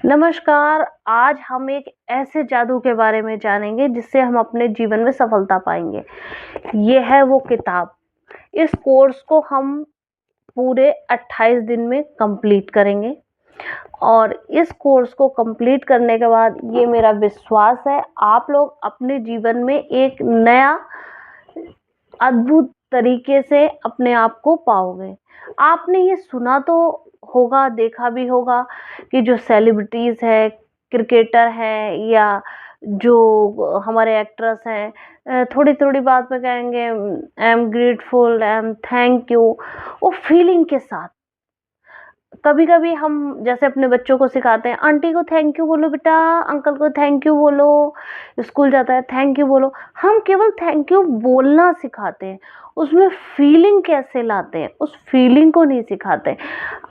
नमस्कार, आज हम एक ऐसे जादू के बारे में जानेंगे जिससे हम अपने जीवन में सफलता पाएँगे। ये है वो किताब। इस कोर्स को हम पूरे 28 दिन में कंप्लीट करेंगे और इस कोर्स को कंप्लीट करने के बाद ये मेरा विश्वास है आप लोग अपने जीवन में एक नया अद्भुत तरीके से अपने आप को पाओगे। आपने ये सुना तो होगा, देखा भी होगा कि जो सेलिब्रिटीज़ हैं, क्रिकेटर हैं या जो हमारे एक्ट्रेस हैं थोड़ी-थोड़ी बात में कहेंगे I am grateful, I am thank you, वो फीलिंग के साथ। कभी-कभी हम जैसे अपने बच्चों को सिखाते हैं, आंटी को थैंक यू बोलो बेटा, अंकल को थैंक यू बोलो, स्कूल जाता है थैंक यू बोलो। हम केवल थैंक यू बोलना सिखाते हैं, उसमें फीलिंग कैसे लाते हैं, उस फीलिंग को नहीं सिखाते।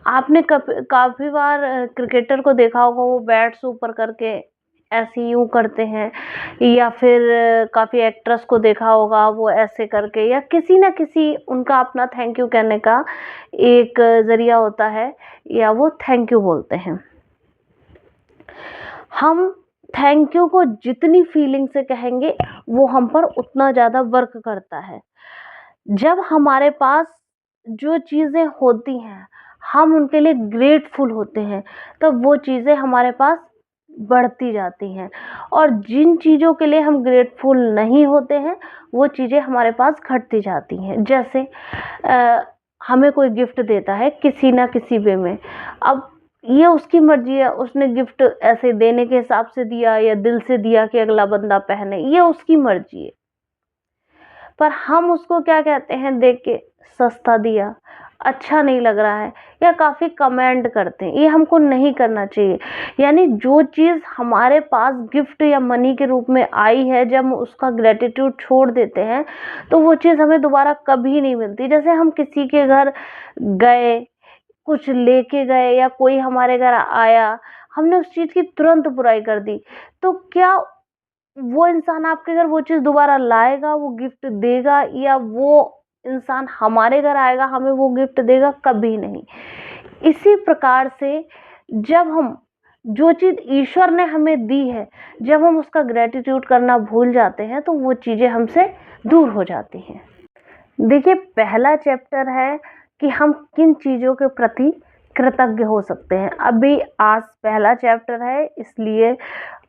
आपने काफ़ी बार क्रिकेटर को देखा होगा वो बैट्स ऊपर करके ऐसे यूँ करते हैं या फिर काफ़ी एक्ट्रेस को देखा होगा वो ऐसे करके या किसी न किसी उनका अपना थैंक यू कहने का एक ज़रिया होता है या वो थैंक यू बोलते हैं। हम थैंक यू को जितनी फीलिंग से कहेंगे वो हम पर उतना ज़्यादा वर्क करता है। जब हमारे पास जो चीज़ें होती हैं, हम उनके लिए ग्रेटफुल होते हैं, तब वो चीज़ें हमारे पास बढ़ती जाती हैं और जिन चीज़ों के लिए हम ग्रेटफुल नहीं होते हैं, वो चीज़ें हमारे पास घटती जाती हैं। जैसे हमें कोई गिफ्ट देता है किसी न किसी वे में, अब ये उसकी मर्ज़ी है, उसने गिफ्ट ऐसे देने के हिसाब से दिया या दिल से दिया कि अगला बंदा पहने, ये उसकी मर्ज़ी है। पर हम उसको क्या कहते हैं देख के, सस्ता दिया, अच्छा नहीं लग रहा है या काफ़ी कमेंट करते हैं, ये हमको नहीं करना चाहिए। यानी जो चीज़ हमारे पास गिफ्ट या मनी के रूप में आई है, जब हम उसका ग्रैटिट्यूड छोड़ देते हैं, तो वो चीज़ हमें दोबारा कभी नहीं मिलती। जैसे हम किसी के घर गए, कुछ लेके गए या कोई हमारे घर आया, हमने उस चीज़ की तुरंत बुराई कर दी, तो क्या वो इंसान आपके घर वो चीज़ दोबारा लाएगा, वो गिफ्ट देगा या वो इंसान हमारे घर आएगा, हमें वो गिफ्ट देगा? कभी नहीं। इसी प्रकार से जब हम जो चीज़ ईश्वर ने हमें दी है, जब हम उसका ग्रैटिट्यूड करना भूल जाते हैं, तो वो चीज़ें हमसे दूर हो जाती हैं। देखिए, पहला चैप्टर है कि हम किन चीज़ों के प्रति कृतज्ञ हो सकते हैं। अभी आज पहला चैप्टर है, इसलिए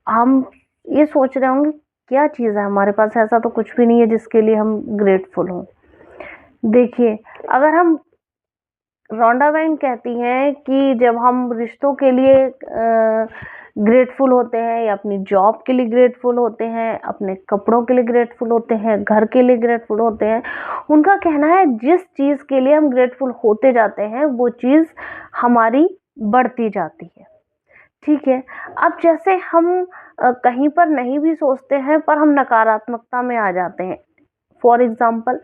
हम ये सोच रहे होंगे क्या चीज़ है हमारे पास, ऐसा तो कुछ भी नहीं है जिसके लिए हम ग्रेटफुल हों। देखिए, अगर हम रोंडा वाइन कहती हैं कि जब हम रिश्तों के लिए ग्रेटफुल होते हैं या अपनी जॉब के लिए ग्रेटफुल होते हैं, अपने कपड़ों के लिए ग्रेटफुल होते हैं, घर के लिए ग्रेटफुल होते हैं, उनका कहना है जिस चीज़ के लिए हम ग्रेटफुल होते जाते हैं, वो चीज़ हमारी बढ़ती जाती है। ठीक है। अब जैसे हम कहीं पर नहीं भी सोचते हैं पर हम नकारात्मकता में आ जाते हैं। फॉर एग्ज़ाम्पल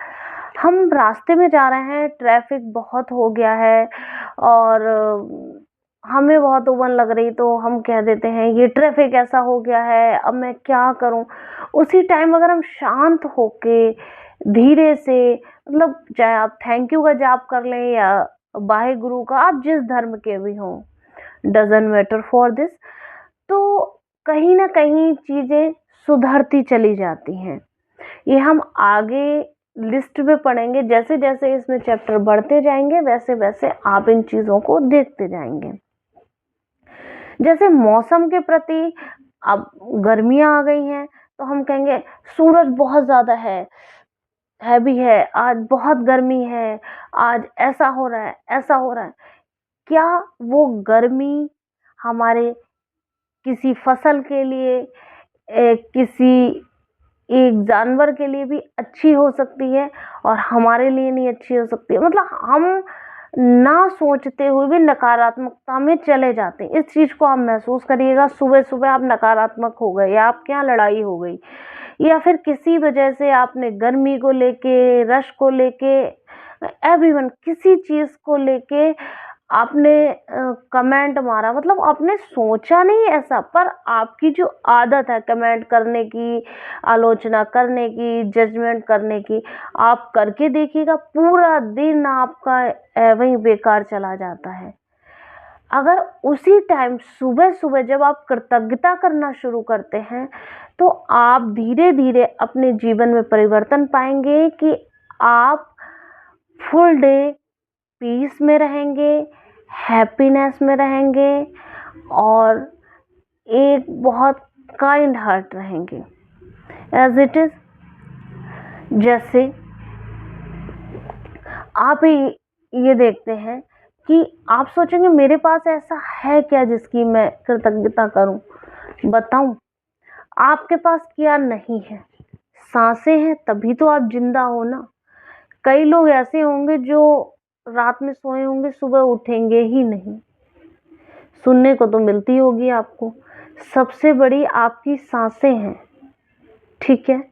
हम रास्ते में जा रहे हैं, ट्रैफ़िक बहुत हो गया है और हमें बहुत उबन लग रही तो हम कह देते हैं ये ट्रैफ़िक ऐसा हो गया है, अब मैं क्या करूँ? उसी टाइम अगर हम शांत होके धीरे से मतलब चाहे आप थैंक यू का जाप कर लें या वाहे गुरु का, आप जिस धर्म के भी हों, डज़न्ट मैटर फॉर दिस, तो कहीं न कहीं चीज़ें सुधरती चली जाती हैं। ये हम आगे लिस्ट में पढ़ेंगे, जैसे-जैसे इसमें चैप्टर बढ़ते जाएँगे, वैसे-वैसे आप इन चीज़ों को देखते जाएँगे। जैसे मौसम के प्रति अब गर्मियाँ आ गई हैं, तो हम कहेंगे सूरज बहुत ज़्यादा हैवी है, आज बहुत गर्मी है, आज ऐसा हो रहा है, ऐसा हो रहा है। क्या वो गर्मी हमारे किसी फसल के लिए किसी एक जानवर के लिए भी अच्छी हो सकती है और हमारे लिए नहीं अच्छी हो सकती है? मतलब हम ना सोचते हुए भी नकारात्मकता में चले जाते हैं। इस चीज़ को आप महसूस करिएगा, सुबह-सुबह आप नकारात्मक हो गए या आपके यहाँ लड़ाई हो गई या फिर किसी वजह से आपने गर्मी को लेके, रश को लेके एवरीवन किसी चीज़ को लेके आपने कमेंट मारा, मतलब आपने सोचा नहीं ऐसा, पर आपकी जो आदत है कमेंट करने की, आलोचना करने की, जजमेंट करने की, आप करके देखिएगा पूरा दिन आपका वहीं बेकार चला जाता है। अगर उसी टाइम सुबह-सुबह जब आप कृतज्ञता करना शुरू करते हैं, तो आप धीरे-धीरे अपने जीवन में परिवर्तन पाएँगे कि आप फुल डे पीस में रहेंगे, हैप्पीनेस में रहेंगे और एक बहुत काइंड हार्ट रहेंगे। एज़ इट इज़, जैसे आप ये देखते हैं कि आप सोचेंगे मेरे पास ऐसा है क्या जिसकी मैं कृतज्ञता करूं? बताऊं आपके पास क्या नहीं है? सांसें हैं तभी तो आप जिंदा हो ना। कई लोग ऐसे होंगे जो रात में सोए होंगे, सुबह उठेंगे ही नहीं। सुनने को तो मिलती होगी आपको। सबसे बड़ी आपकी सांसें हैं, ठीक है?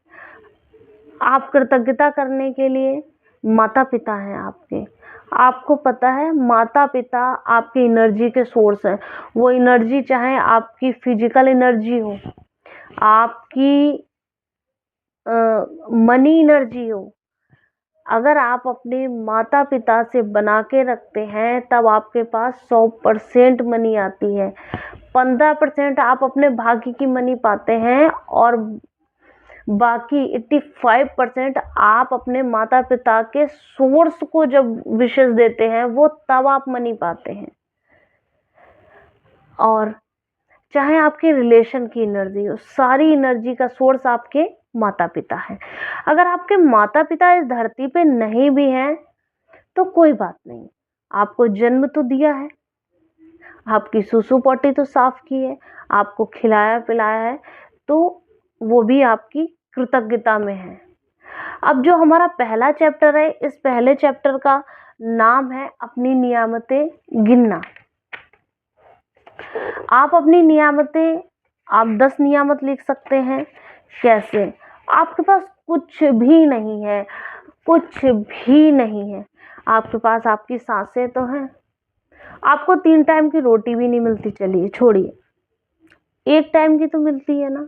आप कृतज्ञता करने के लिए माता-पिता हैं आपके। आपको पता है माता-पिता आपकी एनर्जी के सोर्स हैं। वो एनर्जी चाहे आपकी फिजिकल एनर्जी हो, आपकी मनी एनर्जी हो, अगर आप अपने माता-पिता से बना के रखते हैं तब आपके पास 100% मनी आती है। 15% आप अपने भाग्य की मनी पाते हैं और बाकी 85% आप अपने माता-पिता के सोर्स को जब विशेस देते हैं, वो तब आप मनी पाते हैं। और चाहे आपके रिलेशन की एनर्जी हो, सारी एनर्जी का सोर्स आपके माता-पिता हैं। अगर आपके माता-पिता इस धरती पे नहीं भी हैं, तो कोई बात नहीं। आपको जन्म तो दिया है, आपकी सुसु-पॉटी तो साफ की है, आपको खिलाया-पिलाया है, तो वो भी आपकी कृतज्ञता में है। अब जो हमारा पहला चैप्टर है, इस पहले चैप्टर का नाम है अपनी नियामतें गिनना। आप अपनी नियामतें, आप 10 नियामत लिख सकते हैं। कैसे? आपके पास कुछ भी नहीं है, कुछ भी नहीं है। आपके पास आपकी सांसें तो हैं। आपको 3 टाइम की रोटी भी नहीं मिलती, चलिए छोड़िए। 1 टाइम की तो मिलती है ना।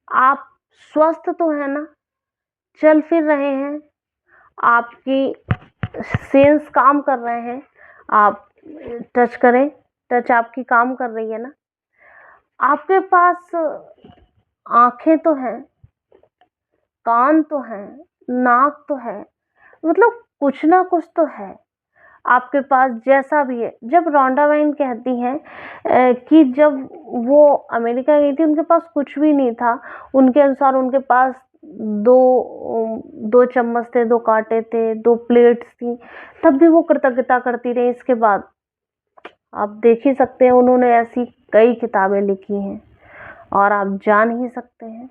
आप स्वस्थ तो है ना, चल फिर रहे हैं, आपकी सेंस काम कर रहे हैं, आप टच करें, टच आपकी काम कर रही है ना। आपके पास आँखें तो हैं, कान तो हैं, नाक तो है, मतलब कुछ ना कुछ तो है आपके पास, जैसा भी है। जब रोंडा वाइन कहती हैं कि जब वो अमेरिका गई थी, उनके पास कुछ भी नहीं था। उनके अनुसार उनके पास 2 चम्मच थे, 2 कांटे थे, 2 प्लेट्स थी, तब भी वो कृतज्ञता करती रहीं। इसके बाद आप देख ही सकते हैं, उन्होंने ऐसी कई किताबें लिखी हैं और आप जान ही सकते हैं।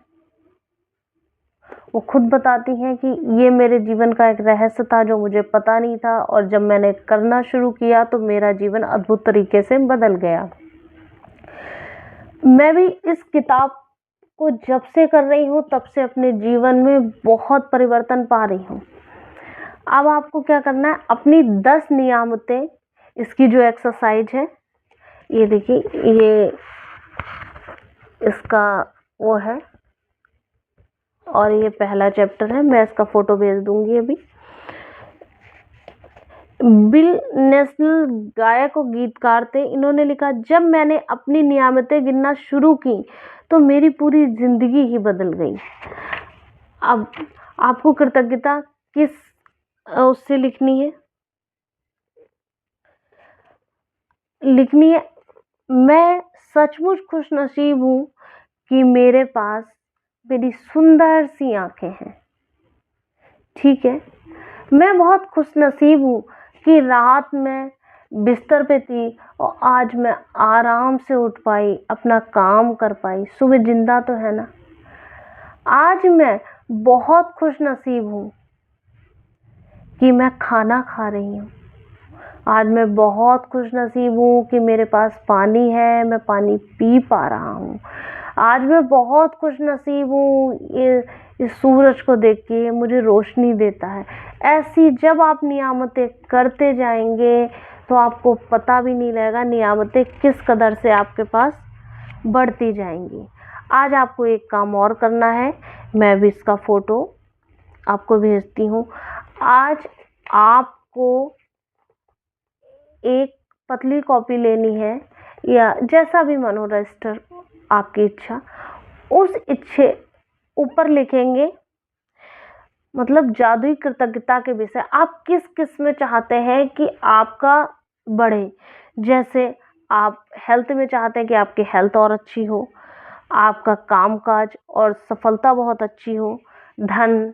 वो खुद बताती हैं कि ये मेरे जीवन का एक रहस्य था जो मुझे पता नहीं था, और जब मैंने करना शुरू किया तो मेरा जीवन अद्भुत तरीके से बदल गया। मैं भी इस किताब को जब से कर रही हूँ, तब से अपने जीवन में बहुत परिवर्तन पा रही हूँ। अब आपको क्या करना है, अपनी 10 नियामतें, इसकी जो एक्सरसाइज है, ये देखिए, ये इसका वो है, और ये पहला चैप्टर है। मैं इसका फोटो भेज दूंगी अभी। बिल नेशनल गायक और गीतकार थे। इन्होंने लिखा, जब मैंने अपनी नियामतें गिनना शुरू की तो मेरी पूरी जिंदगी ही बदल गई। अब आपको कृतज्ञता किस उससे लिखनी है? मैं सचमुच खुशनसीब हूँ कि मेरे पास मेरी सुंदर सी आंखें हैं। ठीक है, मैं बहुत खुशनसीब हूँ कि रात में बिस्तर पे थी और आज मैं आराम से उठ पाई, अपना काम कर पाई, सुबह जिंदा तो है ना। आज मैं बहुत खुशनसीब हूँ कि मैं खाना खा रही हूँ। आज मैं बहुत खुशनसीब हूँ कि मेरे पास पानी है, मैं पानी पी पा रहा हूँ। आज मैं बहुत खुशनसीब हूँ, इस सूरज को देख के मुझे रोशनी देता है। ऐसी जब आप नियामतें करते जाएंगे तो आपको पता भी नहीं लगेगा नियामतें किस कदर से आपके पास बढ़ती जाएंगी। आज आपको एक काम और करना है, मैं भी इसका फोटो आपको भेजती हूँ। आज आपको एक पतली कॉपी लेनी है या जैसा भी मन हो, रजिस्टर आपकी इच्छा, उस इच्छे ऊपर लिखेंगे, मतलब जादुई कृतज्ञता के विषय आप किस किस में चाहते हैं कि आपका बढ़े। जैसे आप हेल्थ में चाहते हैं कि आपकी हेल्थ और अच्छी हो, आपका कामकाज और सफलता बहुत अच्छी हो, धन,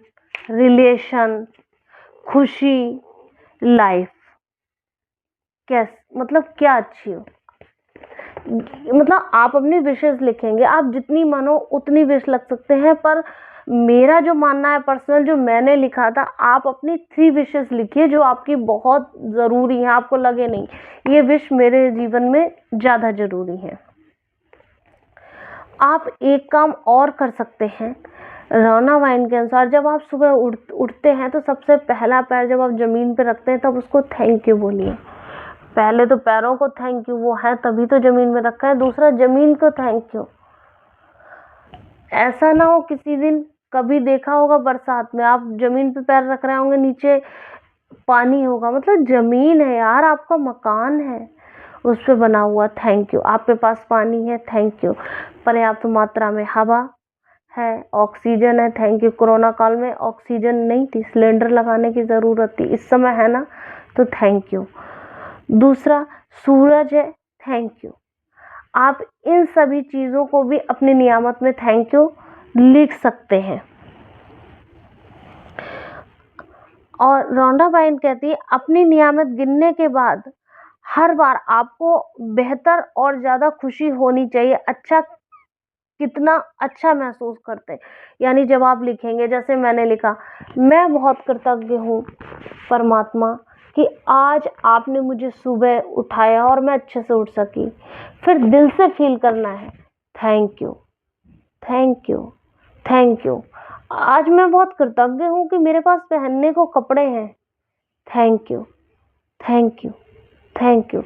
रिलेशन, खुशी, लाइफ मतलब क्या अच्छी हो। मतलब आप अपनी विशेष लिखेंगे, आप जितनी मानो उतनी विश लग सकते हैं, पर मेरा जो मानना है पर्सनल, जो मैंने लिखा था, आप अपनी 3 विशेष लिखिए जो आपकी बहुत ज़रूरी है, आपको लगे नहीं ये विश मेरे जीवन में ज़्यादा ज़रूरी है। आप एक काम और कर सकते हैं, रौना वाइन के अनुसार जब आप सुबह उठते हैं तो सबसे पहला पैर जब आप ज़मीन पर रखते हैं तब उसको थैंक यू बोलिए। पहले तो पैरों को थैंक यू, वो है तभी तो ज़मीन में रखा है, दूसरा ज़मीन को थैंक यू। ऐसा ना हो किसी दिन, कभी देखा होगा बरसात में आप ज़मीन पे पैर रख रहे होंगे, नीचे पानी होगा, मतलब ज़मीन है यार, आपका मकान है उस पे बना हुआ, थैंक यू। आपके पास पानी है, थैंक यू। पर्याप्त मात्रा में हवा है, ऑक्सीजन है, थैंक यू। कोरोना काल में ऑक्सीजन नहीं थी, सिलेंडर लगाने की ज़रूरत थी, इस समय है ना, तो थैंक यू। दूसरा सूरज है, थैंक यू। आप इन सभी चीज़ों को भी अपनी नियामत में थैंक यू लिख सकते हैं। और रौंडा बाइन कहती है अपनी नियामत गिनने के बाद हर बार आपको बेहतर और ज़्यादा खुशी होनी चाहिए। अच्छा, कितना अच्छा महसूस करते हैं, यानी जब आप लिखेंगे, जैसे मैंने लिखा, मैं बहुत कृतज्ञ हूँ परमात्मा कि आज आपने मुझे सुबह उठाया और मैं अच्छे से उठ सकी। फिर दिल से फील करना है, thank you, thank you, thank you. आज मैं बहुत कृतज्ञ हूँ कि मेरे पास पहनने को कपड़े हैं, thank you, thank you, thank you.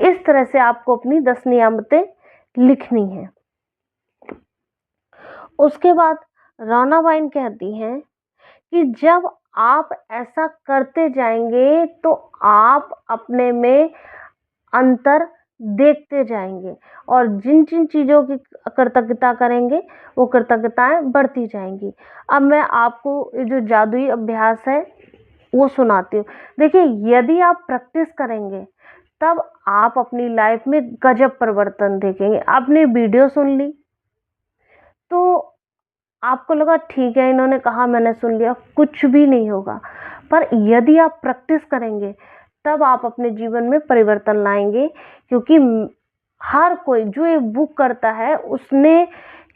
इस तरह से आपको अपनी 10 नियामतें लिखनी है। उसके बाद रौना वाइन कहती हैं कि जब आप ऐसा करते जाएंगे तो आप अपने में अंतर देखते जाएंगे और जिन जिन चीज़ों की कृतज्ञता करेंगे वो कृतज्ञताएं बढ़ती जाएंगी। अब मैं आपको ये जो जादुई अभ्यास है वो सुनाती हूँ। देखिए, यदि आप प्रैक्टिस करेंगे तब आप अपनी लाइफ में गजब परिवर्तन देखेंगे। आपने वीडियो सुन ली तो आपको लगा ठीक है, इन्होंने कहा, मैंने सुन लिया, कुछ भी नहीं होगा। पर यदि आप प्रैक्टिस करेंगे तब आप अपने जीवन में परिवर्तन लाएंगे, क्योंकि हर कोई जो ये बुक करता है उसने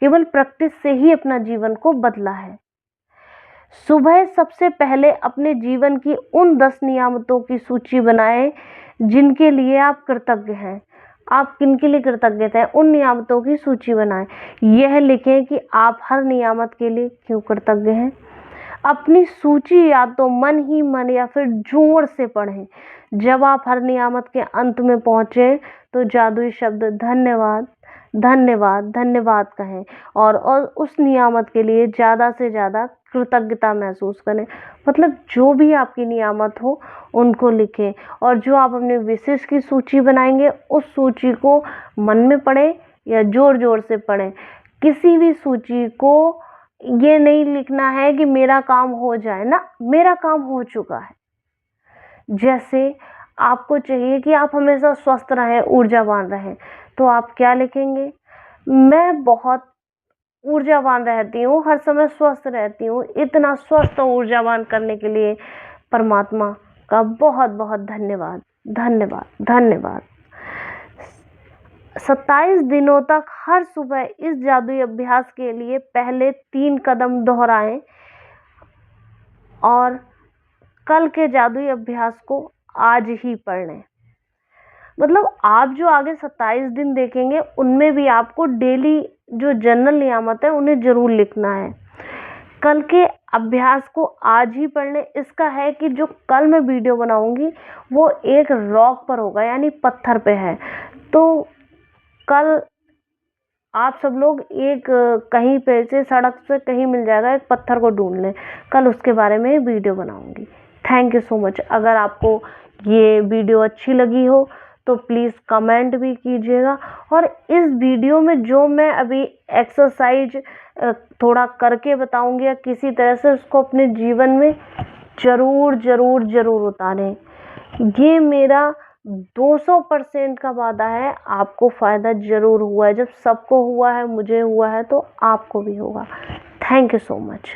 केवल प्रैक्टिस से ही अपना जीवन को बदला है। सुबह सबसे पहले अपने जीवन की उन 10 नियामतों की सूची बनाएं जिनके लिए आप कृतज्ञ हैं। आप किन के लिए कृतज्ञ हैं, उन नियामतों की सूची बनाएं। यह लिखें कि आप हर नियामत के लिए क्यों कृतज्ञ हैं। अपनी सूची या तो मन ही मन या फिर जोर से पढ़ें। जब आप हर नियामत के अंत में पहुंचे तो जादुई शब्द धन्यवाद, धन्यवाद, धन्यवाद कहें और उस नियामत के लिए ज़्यादा से ज़्यादा कृतज्ञता महसूस करें। मतलब जो भी आपकी नियामत हो उनको लिखें और जो आप अपने विशेष की सूची बनाएंगे उस सूची को मन में पढ़ें या जोर जोर से पढ़ें। किसी भी सूची को ये नहीं लिखना है कि मेरा काम हो जाए ना, मेरा काम हो चुका है। जैसे आपको चाहिए कि आप हमेशा स्वस्थ रहें, ऊर्जावान रहें, तो आप क्या लिखेंगे, मैं बहुत ऊर्जावान रहती हूँ, हर समय स्वस्थ रहती हूँ। इतना स्वस्थ और ऊर्जावान करने के लिए परमात्मा का बहुत बहुत धन्यवाद, धन्यवाद, धन्यवाद। 27 दिनों तक हर सुबह इस जादुई अभ्यास के लिए पहले 3 कदम दोहराएं और कल के जादुई अभ्यास को आज ही पढ़ लें। मतलब आप जो आगे 27 दिन देखेंगे उनमें भी आपको डेली जो जनरल नियामत है उन्हें जरूर लिखना है। कल के अभ्यास को आज ही पढ़ लें। इसका है कि जो कल मैं वीडियो बनाऊंगी वो एक रॉक पर होगा, यानी पत्थर पे है। तो कल आप सब लोग एक कहीं पे से, सड़क से कहीं मिल जाएगा, एक पत्थर को ढूंढ लें, कल उसके बारे में वीडियो बनाऊंगी। Thank you so much. अगर आपको ये वीडियो अच्छी लगी हो तो प्लीज़ कमेंट भी कीजिएगा। और इस वीडियो में जो मैं अभी एक्सरसाइज थोड़ा करके बताऊंगी या किसी तरह से उसको अपने जीवन में ज़रूर ज़रूर ज़रूर उतारें। ये मेरा 200% का वादा है, आपको फ़ायदा ज़रूर हुआ है। जब सबको हुआ है, मुझे हुआ है, तो आपको भी होगा। Thank you so much.